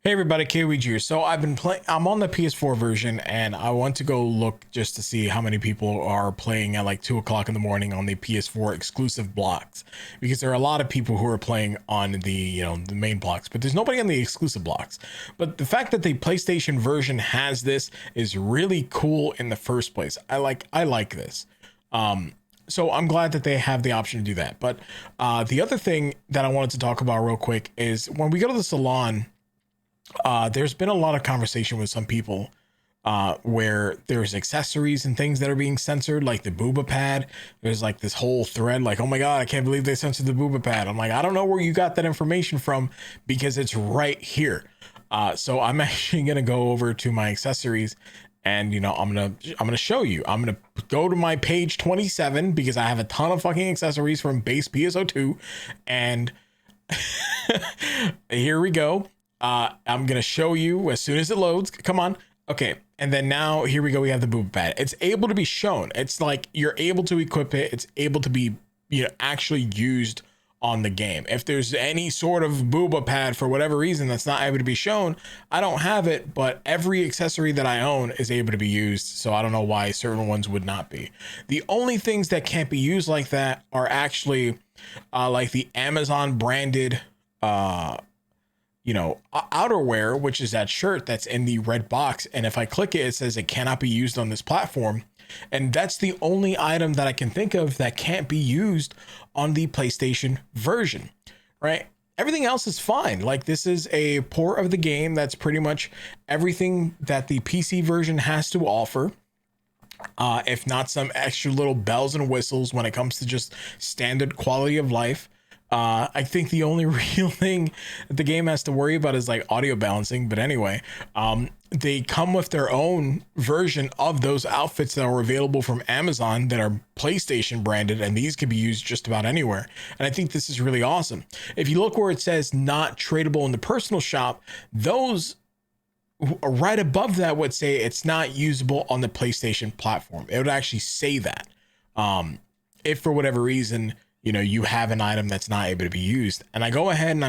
Hey everybody, Kaoiji here. So I've been playing, I'm on the PS4 version and I want to go look just to see how many people are playing at like 2 o'clock in the morning on the PS4 exclusive blocks, because there are a lot of people who are playing on the main blocks, but there's nobody on the exclusive blocks. But the fact that the PlayStation version has this is really cool in the first place. I like this. So I'm glad that they have the option to do that. But the other thing that I wanted to talk about real quick is when we go to the salon, there's been a lot of conversation with some people where there's accessories and things that are being censored, like the booba pad. There's like this whole thread like, oh my God, I can't believe they censored the booba pad. I'm like, I don't know where you got that information from because it's right here. So I'm actually going to go over to my accessories and, I'm going to show you. I'm going to go to my page 27 because I have a ton of fucking accessories from base PSO2. And here we go. I'm going to show you as soon as it loads. Come on. Okay. And then now here we go. We have the booba pad. It's able to be shown. It's like you're able to equip it. It's able to be, actually used on the game. If there's any sort of booba pad for whatever reason that's not able to be shown, I don't have it, but every accessory that I own is able to be used. So I don't know why certain ones would not be. The only things that can't be used like that are actually like the Amazon branded, outerwear, which is that shirt that's in the red box. And if I click it, it says it cannot be used on this platform. And that's the only item that I can think of that can't be used on the PlayStation version, right? Everything else is fine. Like, this is a port of the game that's pretty much everything that the PC version has to offer. If not some extra little bells and whistles when it comes to just standard quality of life. I think the only real thing that the game has to worry about is like audio balancing. But anyway, they come with their own version of those outfits that are available from Amazon that are PlayStation branded, and these can be used just about anywhere. And I think this is really awesome. If you look where it says not tradable in the personal shop, those right above that would say it's not usable on the PlayStation platform. It would actually say that. If for whatever reason, you have an item that's not able to be used, and I go ahead and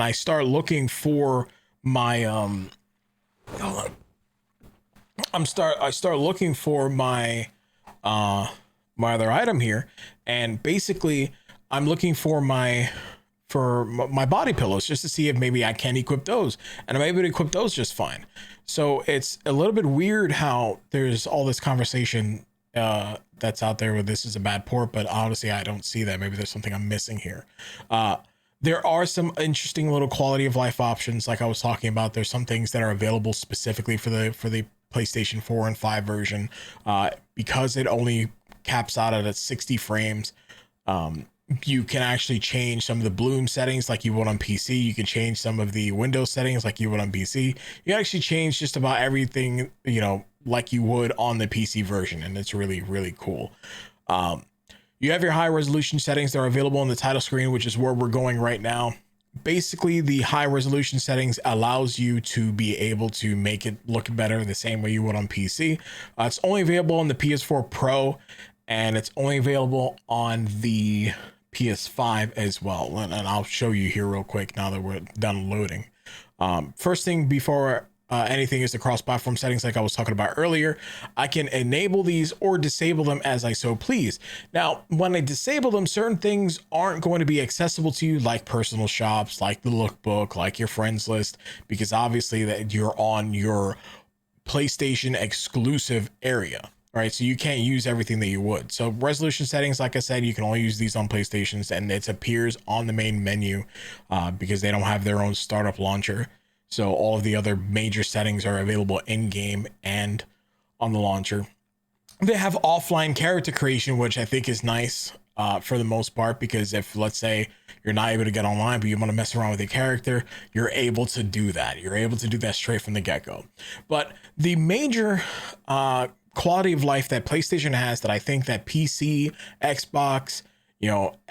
I start looking for my I start looking for my my other item here, and basically I'm looking for my body pillows just to see if maybe I can equip those, and I'm able to equip those just fine. So it's a little bit weird how there's all this conversation that's out there where this is a bad port, but honestly I don't see that. Maybe there's something I'm missing here. There are some interesting little quality of life options like I was talking about. There's some things that are available specifically for the PlayStation 4 and 5 version, because it only caps out at 60 frames. You can actually change some of the bloom settings like you would on PC. You can change some of the Windows settings like you would on PC. You can actually change just about everything, like you would on the PC version. And it's really, really cool. You have your high resolution settings that are available on the title screen, which is where we're going right now. Basically, the high resolution settings allows you to be able to make it look better the same way you would on PC. It's only available on the PS4 Pro, and it's only available on the PS5 as well. And I'll show you here real quick now that we're done loading. First thing before anything is the cross-platform settings like I was talking about earlier. I can enable these or disable them as I so please. Now, when I disable them, certain things aren't going to be accessible to you, like personal shops, like the lookbook, like your friends list, because obviously that you're on your PlayStation exclusive area. Right, so you can't use everything that you would. So resolution settings, like I said, you can only use these on PlayStations, and it appears on the main menu because they don't have their own startup launcher. So all of the other major settings are available in game and on the launcher. They have offline character creation, which I think is nice for the most part, because if, let's say, you're not able to get online, but you want to mess around with your character, you're able to do that. You're able to do that straight from the get-go. But the major quality of life that PlayStation has that I think that PC, Xbox,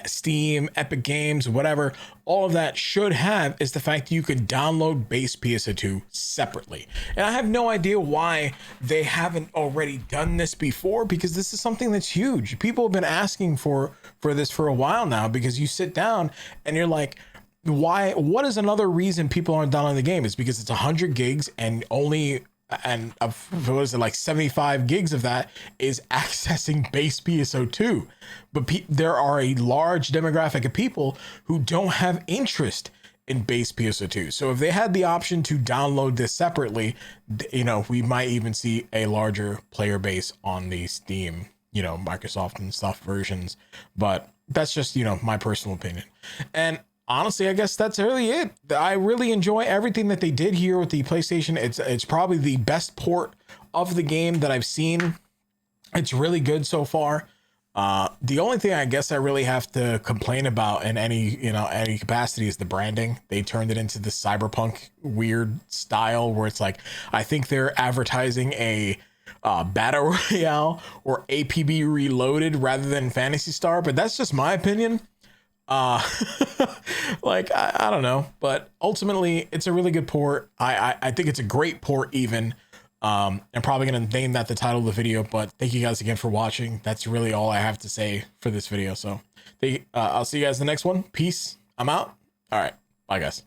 Steam, EpicGames, whatever, all of that should have is the fact that you could download base PSO2 separately. And I have no idea why they haven't already done this before, because this is something that's huge. People have been asking for this for a while now, because you sit down and you're like, what is another reason people aren't downloading the game? Is because it's 100 gigs and only, and what is it, like 75 gigs of that is accessing base PSO2. But there are a large demographic of people who don't have interest in base PSO2. So if they had the option to download this separately, you know, we might even see a larger player base on the Steam, you know, Microsoft and stuff versions. But that's just, you know, my personal opinion. And honestly, I guess that's really it. I really enjoy everything that they did here with the PlayStation. It's probably the best port of the game that I've seen. It's really good so far. The only thing I guess I really have to complain about in any capacity is the branding. They turned it into this cyberpunk weird style where it's like, I think they're advertising a battle royale or APB Reloaded rather than Phantasy Star, but that's just my opinion. Like I don't know, but ultimately it's a really good port. I think it's a great port even. I'm probably going to name that the title of the video, but thank you guys again for watching. That's really all I have to say for this video. So I'll see you guys in the next one. Peace. I'm out. All right. Bye guys.